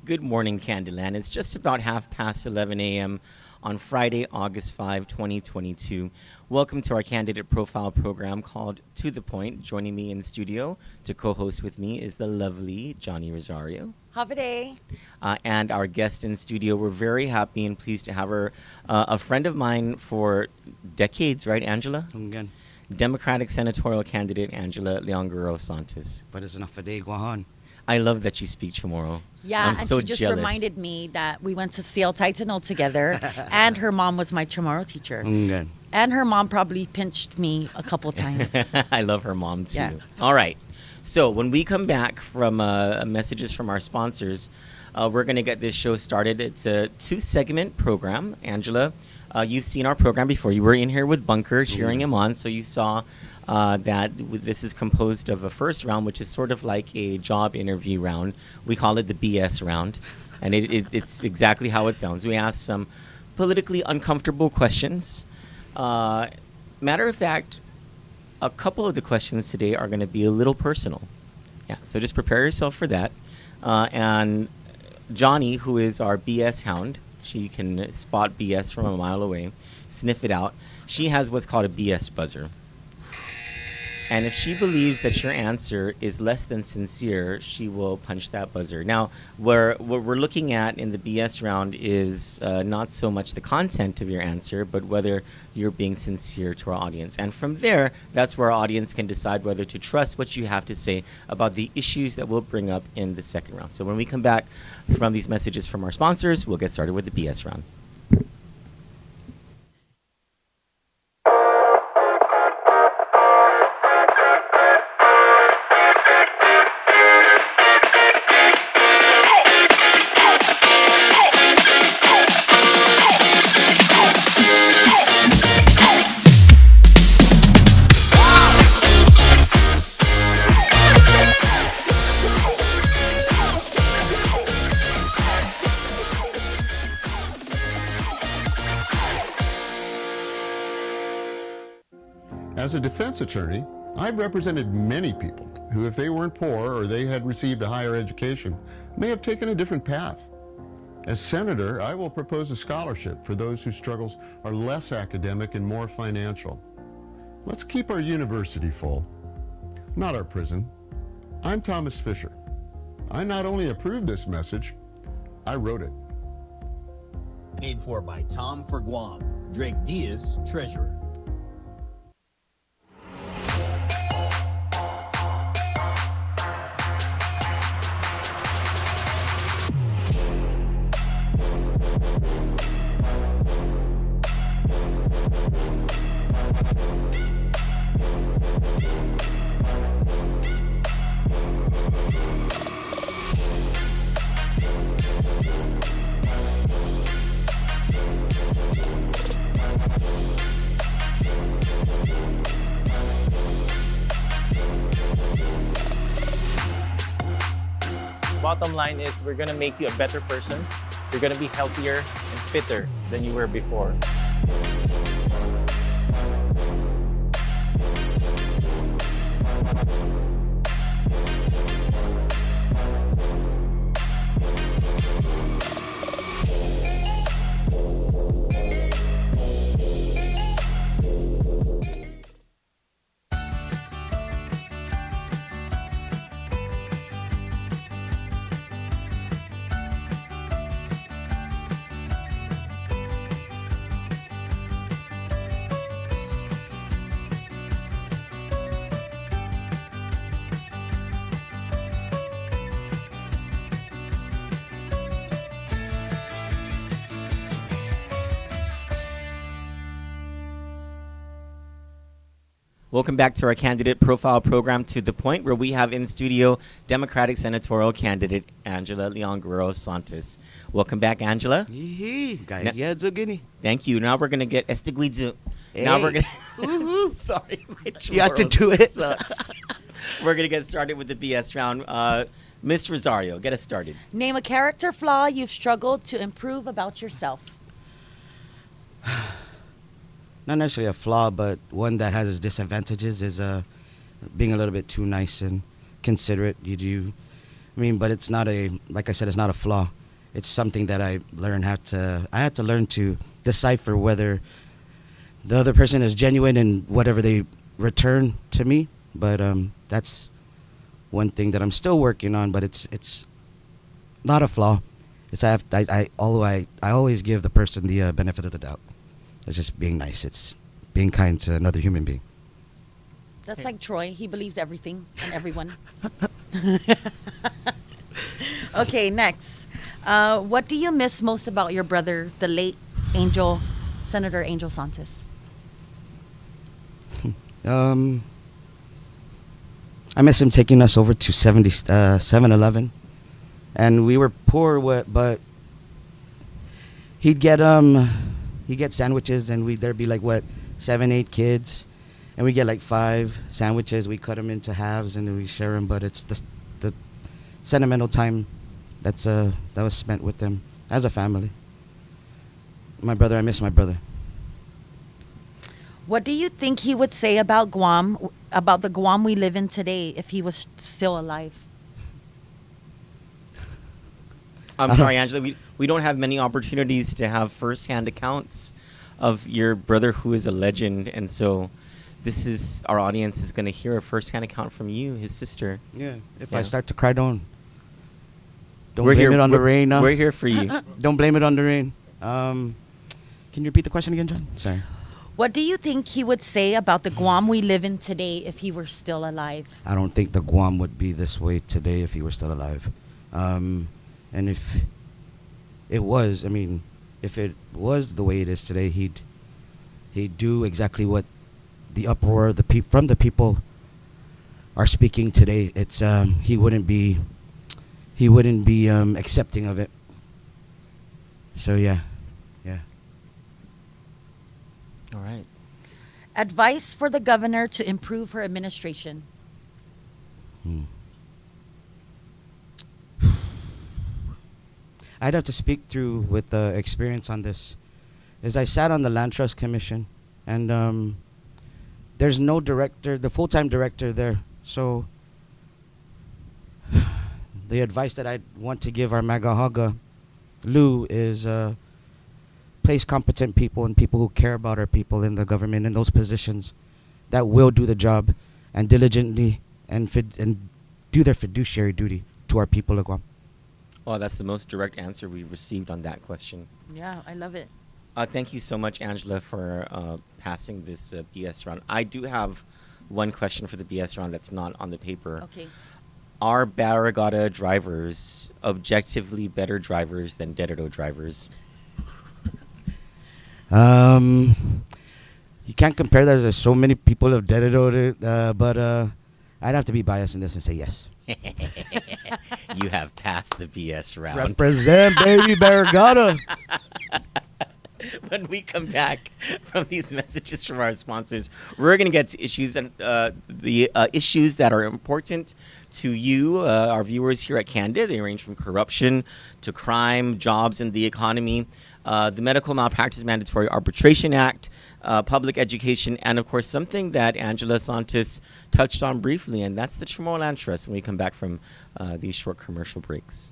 Good morning, Candyland. It's just about 11 a.m. on Friday, August 5, 2022. Welcome to our candidate profile program called To The Point. Joining me in studio to co-host with me is the lovely Johnny Rosario. Have a day. And our guest in studio, we're very happy and pleased to have her, a friend of mine for decades, right, Angela? Again. Democratic senatorial candidate Angela Santos. But it's enough for day, go on. I love that you speak Chamorro. Yeah, I'm and so she just jealous. reminded me that we went to CL Titanal together, and her mom was my Chamorro teacher. Again. And her mom probably pinched me a couple times. I love her mom, too. Yeah. All right. So when we come back from messages from our sponsors, we're going to get this show started. It's a 2-segment program. Angela, you've seen our program before. You were in here with Bunker cheering him on, so you saw that this is composed of a first round, which is sort of like a job interview round. We call it the BS round, and it's exactly how it sounds. We ask some politically uncomfortable questions. Matter of fact, a couple of the questions today are going to be a little personal. Yeah, so just prepare yourself for that. And Johnny, who is our BS hound, she can spot BS from a mile away, sniff it out. She has what's called a BS buzzer. And if she believes that your answer is less than sincere, she will punch that buzzer. Now, what we're looking at in the BS round is not so much the content of your answer, but whether you're being sincere to our audience. And from there, that's where our audience can decide whether to trust what you have to say about the issues that we'll bring up in the second round. So when we come back from these messages from our sponsors, we'll get started with the BS round. As a defense attorney, I've represented many people who, if they weren't poor or they had received a higher education, may have taken a different path. As senator, I will propose a scholarship for those whose struggles are less academic and more financial. Let's keep our university full, not our prison. I'm Thomas Fisher. I not only approve this message, I wrote it. Paid for by Tom for Guam, Drake Diaz, Treasurer. Bottom line is we're going to make you a better person. You're going to be healthier and fitter than you were before. Welcome back to our candidate profile program, To The Point, where we have in studio Democratic senatorial candidate Angela Santos. Welcome back, Angela. Thank you. Now we're going to get Estiguizu. Now we're going to... Sorry, my You have to do it. Sucks. We're going to get started with the BS round. Miss Rosario, get us started. Name a character flaw you've struggled to improve about yourself. Not necessarily a flaw, but one that has its disadvantages is being a little bit too nice and considerate. You do I mean, but it's not like I said, it's not a flaw. It's something that I had to learn to decipher whether the other person is genuine in whatever they return to me. But that's one thing that I'm still working on. But it's not a flaw. I always give the person the benefit of the doubt. It's just being nice. It's being kind to another human being. That's like Troy. He believes everything and everyone. Okay, next. What do you miss most about your brother, the late Senator Angel Santos? I miss him taking us over to 7-Eleven, and we were poor, but he'd get sandwiches, and there'd be like 7, 8 kids, and we get like 5 sandwiches. We cut them into halves, and then we share them. But it's the sentimental time that was spent with them as a family. My brother, I miss my brother. What do you think he would say about Guam, about the Guam we live in today, if he was still alive? I'm sorry, Angela. We don't have many opportunities to have firsthand accounts of your brother, who is a legend, and so our audience is going to hear a firsthand account from you, his sister. Yeah. If Yeah. I start to cry, don't We're blame here- it on the we're- rain. We're here for you. Don't blame it on the rain. Can you repeat the question again, John? Sorry. What do you think he would say about the Guam we live in today if he were still alive? I don't think the Guam would be this way today if he were still alive. And if it was the way it is today, he'd do exactly what the uproar from the people are speaking today. It's he wouldn't be accepting of it. So yeah. All right. Advice for the governor to improve her administration. I'd have to speak through with experience on this. As I sat on the Land Trust Commission, and there's no director, the full-time director there. So the advice that I'd want to give our Magahaga Lou is place competent people and people who care about our people in the government in those positions that will do the job and diligently and do their fiduciary duty to our people of Guam. Well, that's the most direct answer we received on that question. Yeah, I love it. Thank you so much, Angela, for passing this BS round. I do have one question for the BS round that's not on the paper. Okay. Are Barragata drivers objectively better drivers than Dededo drivers? You can't compare that. There's so many people have Dededo, but I'd have to be biased in this and say yes. You have passed the BS round. Represent, baby, Barragata. When we come back from these messages from our sponsors, we're going to get to issues and the issues that are important to you, our viewers here at Kandit. They range from corruption to crime, jobs, and the economy, the Medical Malpractice Mandatory Arbitration Act, public education, and of course something that Angela Santos touched on briefly, and that's the Chamorro Land Trust when we come back from these short commercial breaks.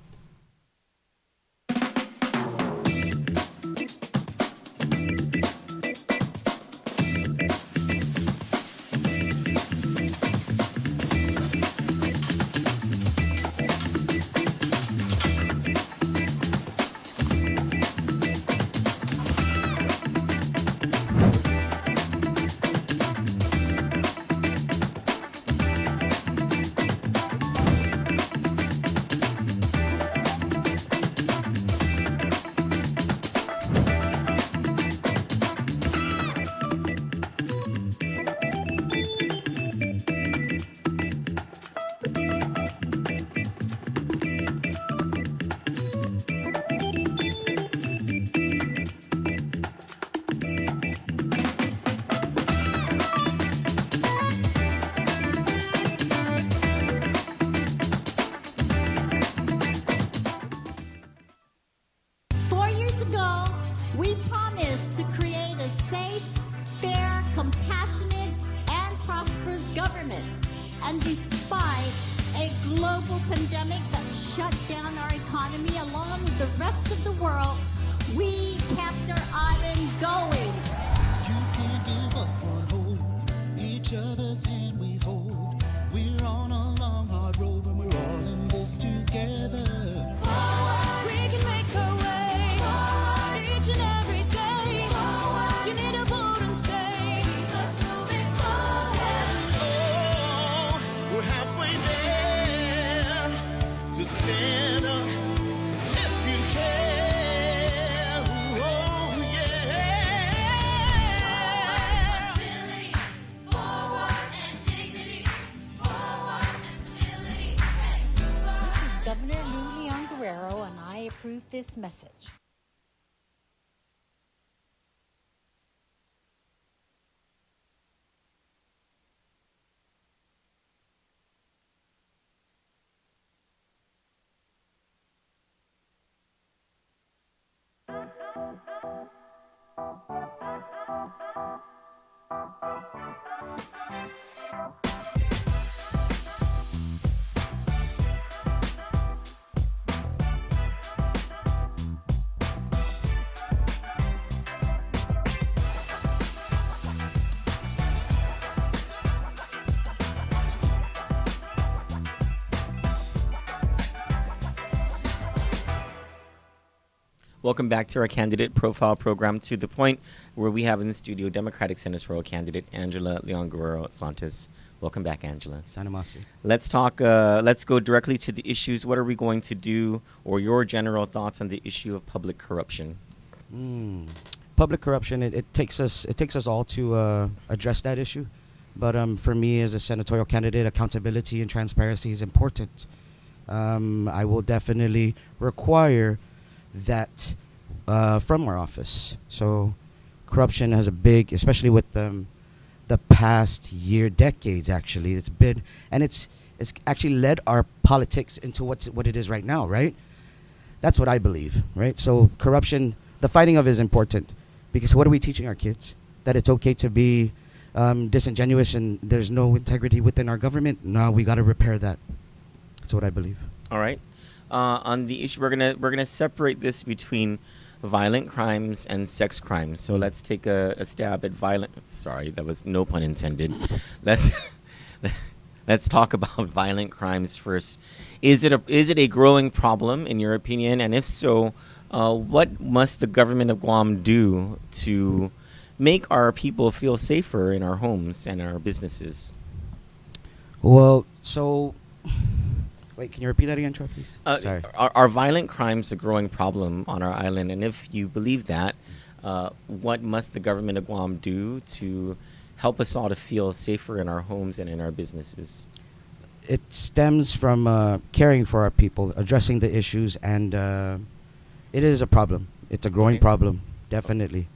We promise to create a safe, fair, compassionate, and prosperous government. And despite a global pandemic that shut down our economy along with the rest of the world, we kept our island going. You can't give up on hope. Each other's hand we hold. We're on a long, hard road and we're all in this together. We can make our way each and every day. You need to vote and say, let's move it forward. Oh, we're halfway there to stand up if you can. Oh, yeah. Civility, forward and dignity. Forward and civility. Hey, This is Governor Lou Leon Guerrero, and I approve this message. Welcome back to our candidate profile program, To the Point, where we have in the studio Democratic senatorial candidate Angela Leon Guerrero Santos. Welcome back, Angela. Santa Masi. Let's talk. Let's go directly to the issues. What are we going to do, or your general thoughts on the issue of public corruption? Public corruption. It takes us all to address that issue. But for me, as a senatorial candidate, accountability and transparency is important. I will definitely require that from our office. So corruption has a big, especially with the past year, decades actually, it's been, and it's actually led our politics into what it is right now, right? That's what I believe, right? So corruption, the fighting of it is important, because what are we teaching our kids? That it's okay to be disingenuous and there's no integrity within our government? No, we got to repair that. That's what I believe. All right. On the issue, we're gonna separate this between violent crimes and sex crimes. So let's take a stab at violent. Sorry, that was no pun intended. Let's talk about violent crimes first. Is it a growing problem in your opinion? And if so, what must the government of Guam do to make our people feel safer in our homes and our businesses? Well, so wait, can you repeat that again, Troy, please? Sorry. Are violent crimes a growing problem on our island? And if you believe that, what must the government of Guam do to help us all to feel safer in our homes and in our businesses? It stems from caring for our people, addressing the issues, and it is a problem. It's a growing problem, definitely.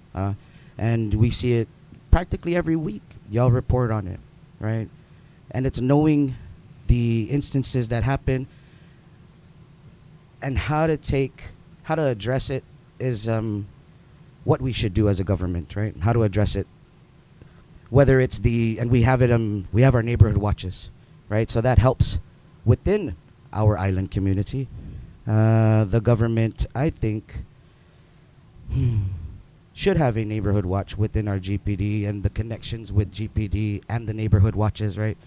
And we see it practically every week. Y'all report on it, right? And it's knowing the instances that happen and how to address it is what we should do as a government, right? How to address it. Whether it's and we have our neighborhood watches, right? So that helps within our island community. The government, I think, should have a neighborhood watch within our GPD and the connections with GPD and the neighborhood watches, right?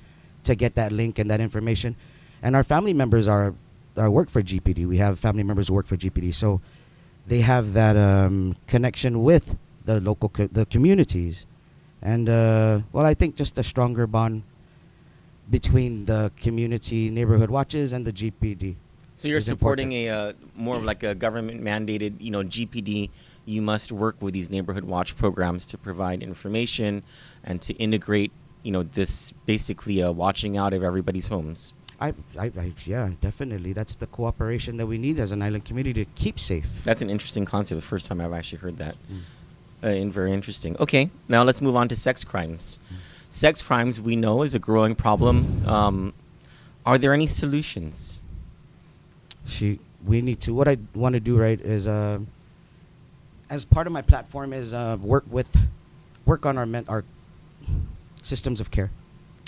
To get that link and that information. And our family members are work for GPD. We have family members who work for GPD. So they have that connection with the local the communities. And, well, I think just a stronger bond between the community neighborhood watches and the GPD. So you're supporting a more of like a government mandated, GPD. You must work with these neighborhood watch programs to provide information and to integrate, this basically watching out of everybody's homes. Yeah, definitely. That's the cooperation that we need as an island community to keep safe. That's an interesting concept. The first time I've actually heard that. And very interesting. Okay, now let's move on to sex crimes. Sex crimes, we know, is a growing problem. Are there any solutions? We need to. What I want to do, right, is as part of my platform is work on our systems of care.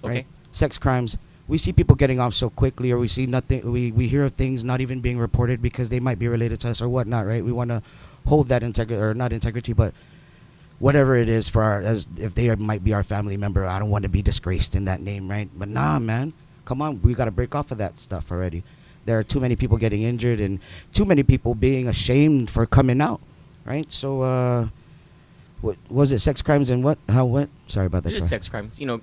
Okay. Right? Sex crimes. we see people getting off so quickly, or we see nothing. We hear of things not even being reported because they might be related to us or whatnot, right? We want to hold that integrity, or not integrity, but whatever it is for our, as if they might be our family member. I don't want to be disgraced in that name, right? But nah, man, come on, we got to break off of that stuff already. There are too many people getting injured and too many people being ashamed for coming out, right? So, what was it? Sex crimes and what? How? What? Sorry about that. Just Troy. sex crimes. You know,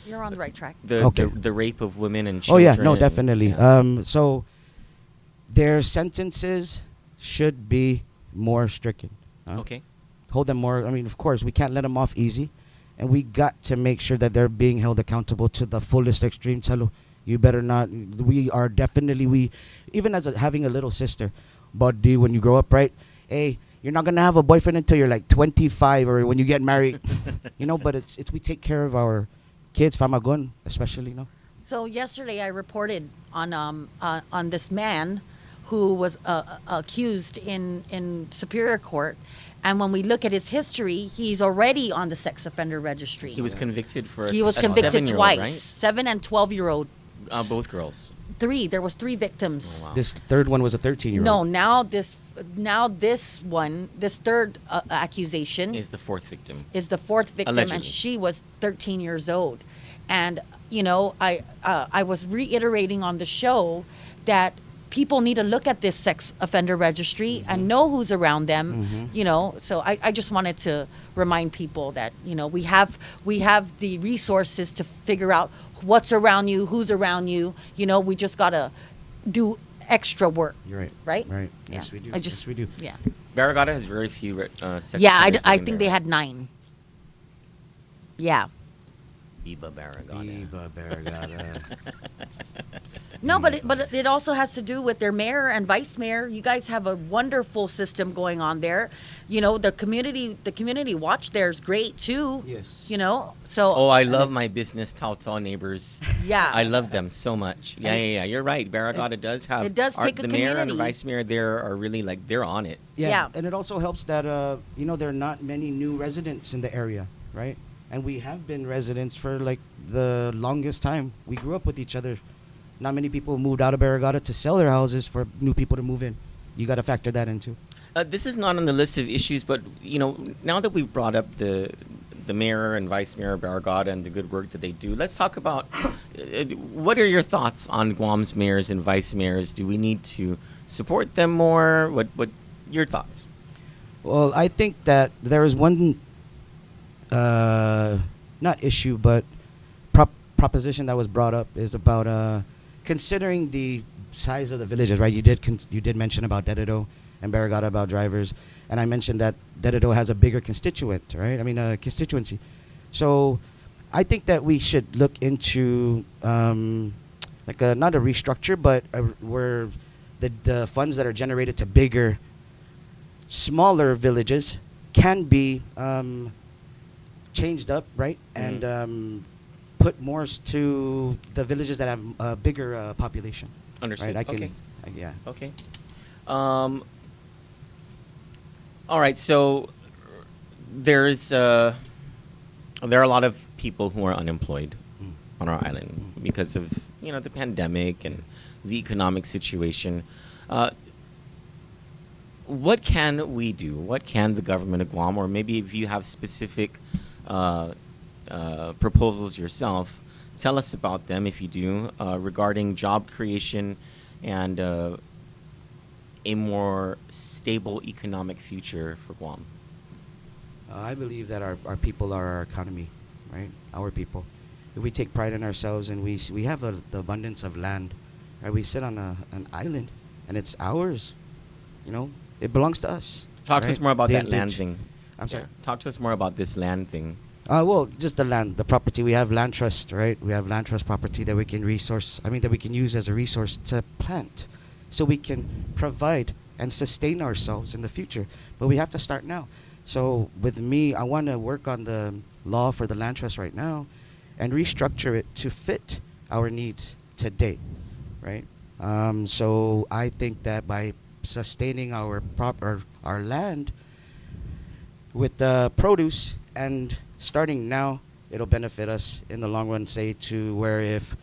You're on the right track. Okay. the rape of women and Oh children. yeah, no, and- definitely. yeah. So their sentences should be more stricken. Okay. Hold them more. I mean, of course, we can't let them off easy, and we got to make sure that they're being held accountable to the fullest extreme. Chalo, you better not. We are definitely even as having a little sister, but when you grow up, right? Hey, you're not gonna have a boyfriend until you're like 25 or when you get married, you know. But it's we take care of our kids, famagon, especially, you know. So yesterday I reported on this man who was accused in Superior Court, and when we look at his history, he's already on the sex offender registry. He was convicted for. He was a convicted 7-year-old, twice, right? 7 and 12-year-old. Both girls. There was 3 victims. Oh, wow. This third one was a 13-year-old. No, now this third accusation Is the 4th victim. is the 4th victim, Allegedly. and she was 13 years old. And you know, I was reiterating on the show that people need to look at this sex offender registry and know who's around them. You know, so I just wanted to remind people that, you know, we have the resources to figure out what's around you, who's around you. You know, we just gotta do extra work. You're right. Right? Right. Yeah. Yes, we do. I just yes, we do. Yeah. Barragata has very few sex Yeah, offenders I living think there, they right? had 9. Yeah. Biba Barragata. Eva Barragata. No, but it also has to do with their mayor and vice mayor. You guys have a wonderful system going on there. You know, the community watch there is great too. Yes. You know, so Oh, I love my business Tautau neighbors. Yeah. I love them so much. Yeah. You're right. Barragata does have. it does take a the mayor and the community. vice mayor there are really like they're on it. Yeah. And it also helps that you know, there are not many new residents in the area, right? And we have been residents for like the longest time. We grew up with each other. Not many people moved out of Barragata to sell their houses for new people to move in. You got to factor that in too. This is not on the list of issues, but you know, now that we've brought up the mayor and vice mayor of Barragata and the good work that they do, let's talk about what are your thoughts on Guam's mayors and vice mayors? Do we need to support them more? What your thoughts? Well, I think that there is one, not issue, but proposition that was brought up is about considering the size of the villages, right? You did mention about Dededo and Barragata about drivers, and I mentioned that Dededo has a bigger constituent, right? I mean, constituency. So I think that we should look into like not a restructure, but where the funds that are generated to bigger, smaller villages can be changed up, right? And put more to the villages that have a bigger population. Understood. Right? Okay. Yeah. Okay. All right. So there are a lot of people who are unemployed on our island because of the pandemic and the economic situation. What can we do? What can the government of Guam, or maybe if you have specific proposals yourself, tell us about them if you do, regarding job creation and a more stable economic future for Guam. I believe that our people are our economy, right? Our people. If we take pride in ourselves and we have the abundance of land, right? We sit on an island, and it's ours. It belongs to us. Talk to us right? more about They- that they land ch- thing. I'm sorry. Yeah, talk to us more about this land thing. Well, just the land, the property. We have land trust, right? We have land trust property that we can that we can use as a resource to plant, so we can provide and sustain ourselves in the future. But we have to start now. So with me, I want to work on the law for the land trust right now, and restructure it to fit our needs today, right? So I think that by sustaining our land with the produce and starting now, it'll benefit us in the long run, say, to where if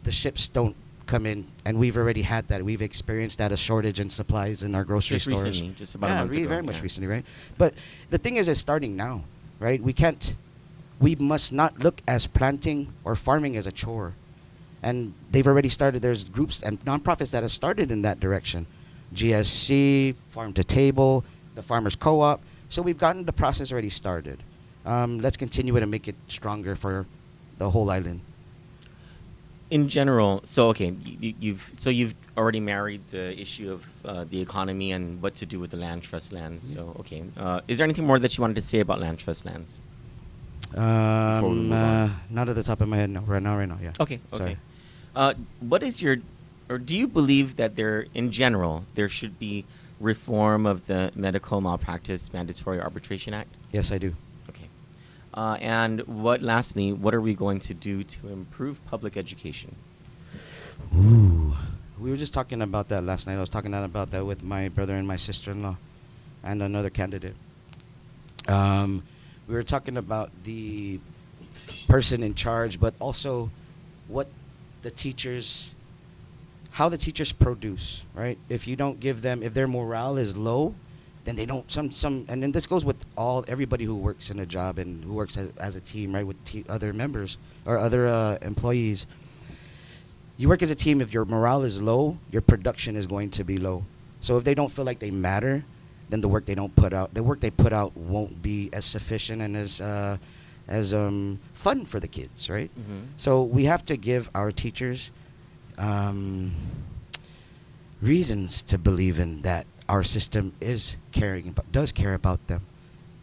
the ships don't come in, and we've already had that. We've experienced that, a shortage in supplies in our grocery Just stores. recently, just about a month ago, very much yeah. recently, right? But the thing is, it's starting now, right? We must not look as planting or farming as a chore. And they've already started, there's groups and nonprofits that have started in that direction. GSC, Farm to Table, the Farmers Co-op. So we've gotten the process already started. Let's continue it and make it stronger for the whole island. In general, so okay, you've already married the issue of the economy and what to do with the land trust lands. So okay, is there anything more that you wanted to say about land trust lands? Before we move on. Not at the top of my head, no. Right now, yeah. Okay, Sorry. okay. What is your, or do you believe that in general, there should be reform of the Medical Malpractice Mandatory Arbitration Act? Yes, I do. Okay. And lastly, what are we going to do to improve public education? Ooh. We were just talking about that last night. I was talking about that with my brother and my sister-in-law and another candidate. We were talking about the person in charge, but also what how the teachers produce, right? If you don't give them, if their morale is low, then they don't, and then this goes with everybody who works in a job and who works as a team, right? With other members or other employees. You work as a team. If your morale is low, your production is going to be low. So if they don't feel like they matter, then the work they put out won't be as sufficient and as fun for the kids, right? Mm-hmm. So we have to give our teachers reasons to believe in that our system does care about them,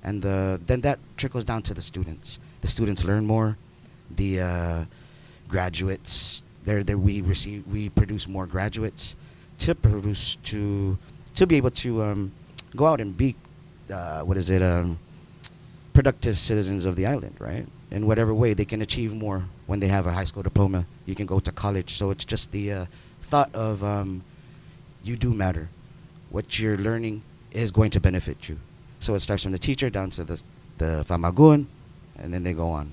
and then that trickles down to the students. The students learn more. The graduates, we produce more graduates to be able to go out and be productive citizens of the island, right? In whatever way they can achieve more when they have a high school diploma. You can go to college. So it's just the thought of you do matter. What you're learning is going to benefit you. So it starts from the teacher down to the famagun, and then they go on.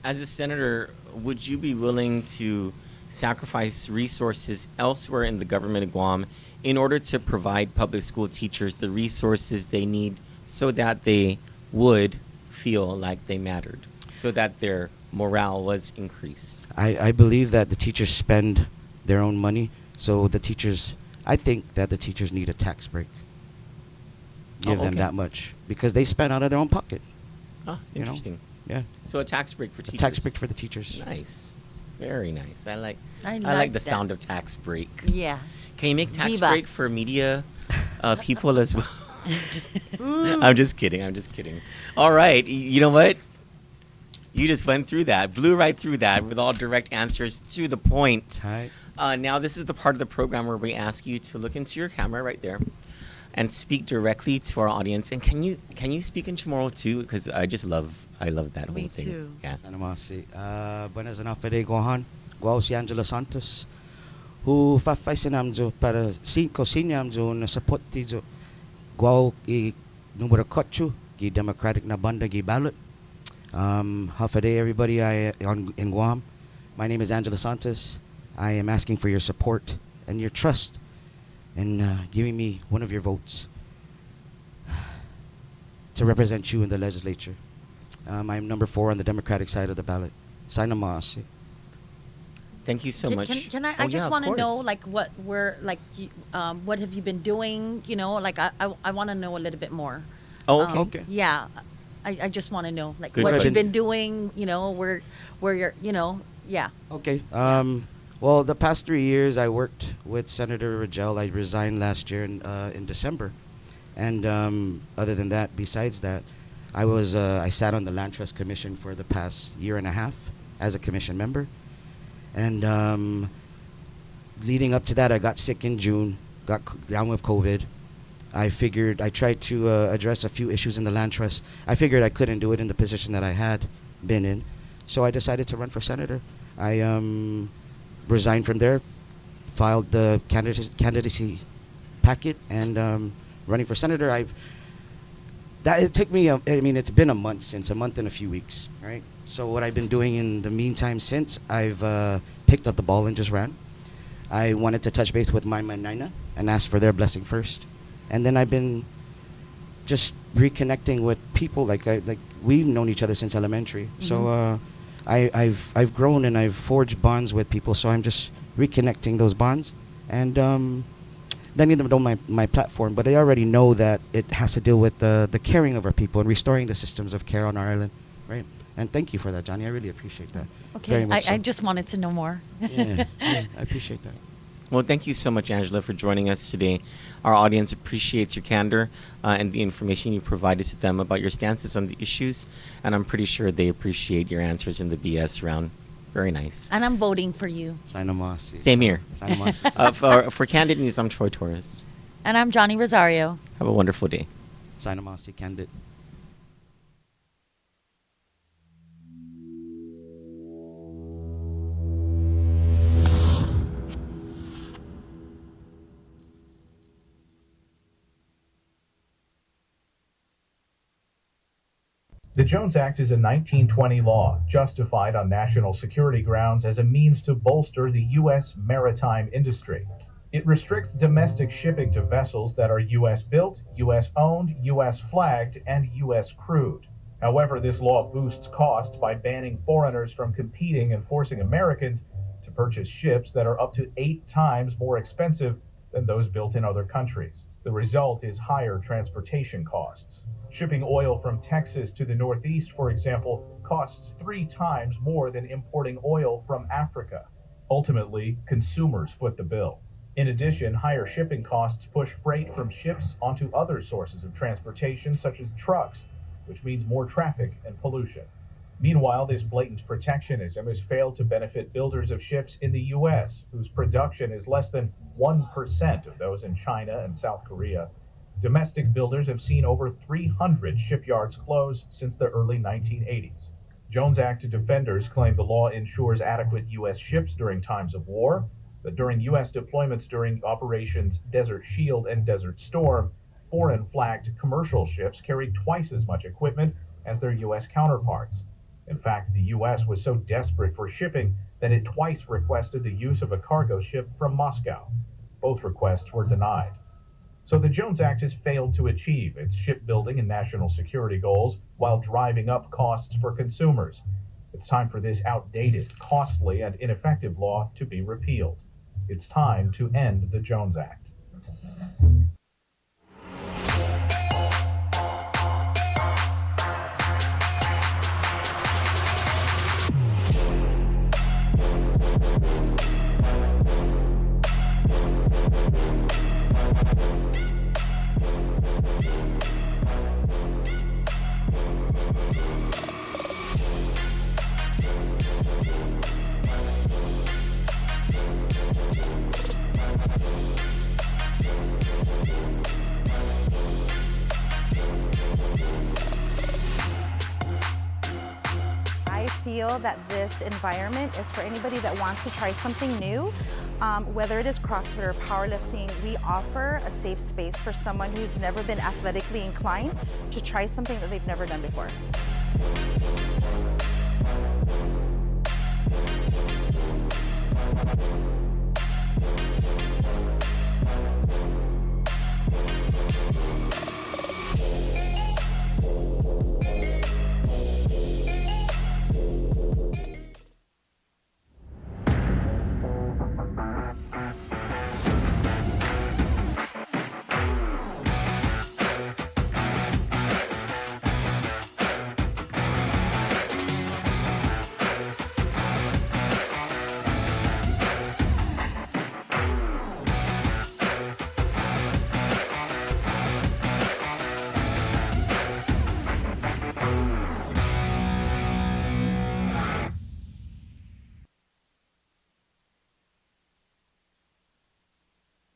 As a senator, would you be willing to sacrifice resources elsewhere in the government of Guam in order to provide public school teachers the resources they need so that they would feel like they mattered, so that their morale was increased? I believe that the teachers spend their own money, so I think that the teachers need a tax break. Give them okay. that much, because they spend out of their own pocket. Ah, You know? interesting. Yeah. So a tax break for teachers. A tax break for the teachers. Nice. Very nice. I like I the like that. sound of tax break. Yeah. Can you make tax Viva. break for media people as well? I'm just kidding. All right. You know what? You just went through that, blew right through that with all direct answers to the point. Hi. Now, this is the part of the program where we ask you to look into your camera right there and speak directly to our audience. And can you speak in Chamorro too? Because I love that Me whole thing. too. Yeah. Buenas noches, Gohan. Guau si Angela Santos. Hu fafaisin amjo para kosinya amjo na support tijo. Guau I numero 8 gi Democratic na banda gi ballot. Hafade everybody in Guam. My name is Angela Santos. I am asking for your support and your trust in giving me one of your votes to represent you in the legislature. I'm number 4 on the Democratic side of the ballot. Sainamasi. Thank you so much. Can I? Oh, I just yeah, want to of know, course. like, what have you been doing? You know, like, I want to know a little bit more. Oh, okay. Okay. Yeah, I just want to know, like, Good what question. you've been doing. You know, where you're, yeah. Okay. Well, the past 3 years, I worked with Senator Rogel. I resigned last year in December, and other than that, besides that, I sat on the Land Trust Commission for the past year and a half as a commission member, and leading up to that, I got sick in June, got down with COVID. I tried to address a few issues in the Land Trust. I figured I couldn't do it in the position that I had been in, so I decided to run for senator. I resigned from there, filed the candidacy packet, and running for senator. It took me. It's been a month and a few weeks, right? So what I've been doing in the meantime since, I've picked up the ball and just ran. I wanted to touch base with Mama and Nina and ask for their blessing first. And then I've been just reconnecting with people. Like we've known each other since elementary. So I've grown and I've forged bonds with people. So I'm just reconnecting those bonds. And many of them know my platform, but they already know that it has to do with the caring of our people and restoring the systems of care on our island, right? And thank you for that, Johnny. I really appreciate that. Okay, Very much I so. just wanted to know more. Yeah, I appreciate that. Well, thank you so much, Angela, for joining us today. Our audience appreciates your candor and the information you provided to them about your stances on the issues, and I'm pretty sure they appreciate your answers in the BS round. Very nice. And I'm voting for you. Sinamasi. Same here. Sinamasi. For Kandit News, I'm Troy Torres. And I'm Johnny Rosario. Have a wonderful day. Sinamasi, Kandit. The Jones Act is a 1920 law justified on national security grounds as a means to bolster the U.S. maritime industry. It restricts domestic shipping to vessels that are U.S. built, U.S. owned, U.S. flagged, and U.S. crewed. However, this law boosts cost by banning foreigners from competing and forcing Americans to purchase ships that are up to 8 times more expensive than those built in other countries. The result is higher transportation costs. Shipping oil from Texas to the Northeast, for example, costs 3 times more than importing oil from Africa. Ultimately, consumers foot the bill. In addition, higher shipping costs push freight from ships onto other sources of transportation, such as trucks, which means more traffic and pollution. Meanwhile, this blatant protectionism has failed to benefit builders of ships in the U.S., whose production is less than 1% of those in China and South Korea. Domestic builders have seen over 300 shipyards close since the early 1980s. Jones Act defenders claim the law ensures adequate U.S. ships during times of war, but during U.S. deployments during Operations Desert Shield and Desert Storm, foreign-flagged commercial ships carried twice as much equipment as their U.S. counterparts. In fact, the U.S. was so desperate for shipping that it twice requested the use of a cargo ship from Moscow. Both requests were denied. So the Jones Act has failed to achieve its shipbuilding and national security goals while driving up costs for consumers. It's time for this outdated, costly, and ineffective law to be repealed. It's time to end the Jones Act. I feel that this environment is for anybody that wants to try something new. Whether it is CrossFit or powerlifting, we offer a safe space for someone who's never been athletically inclined to try something that they've never done before.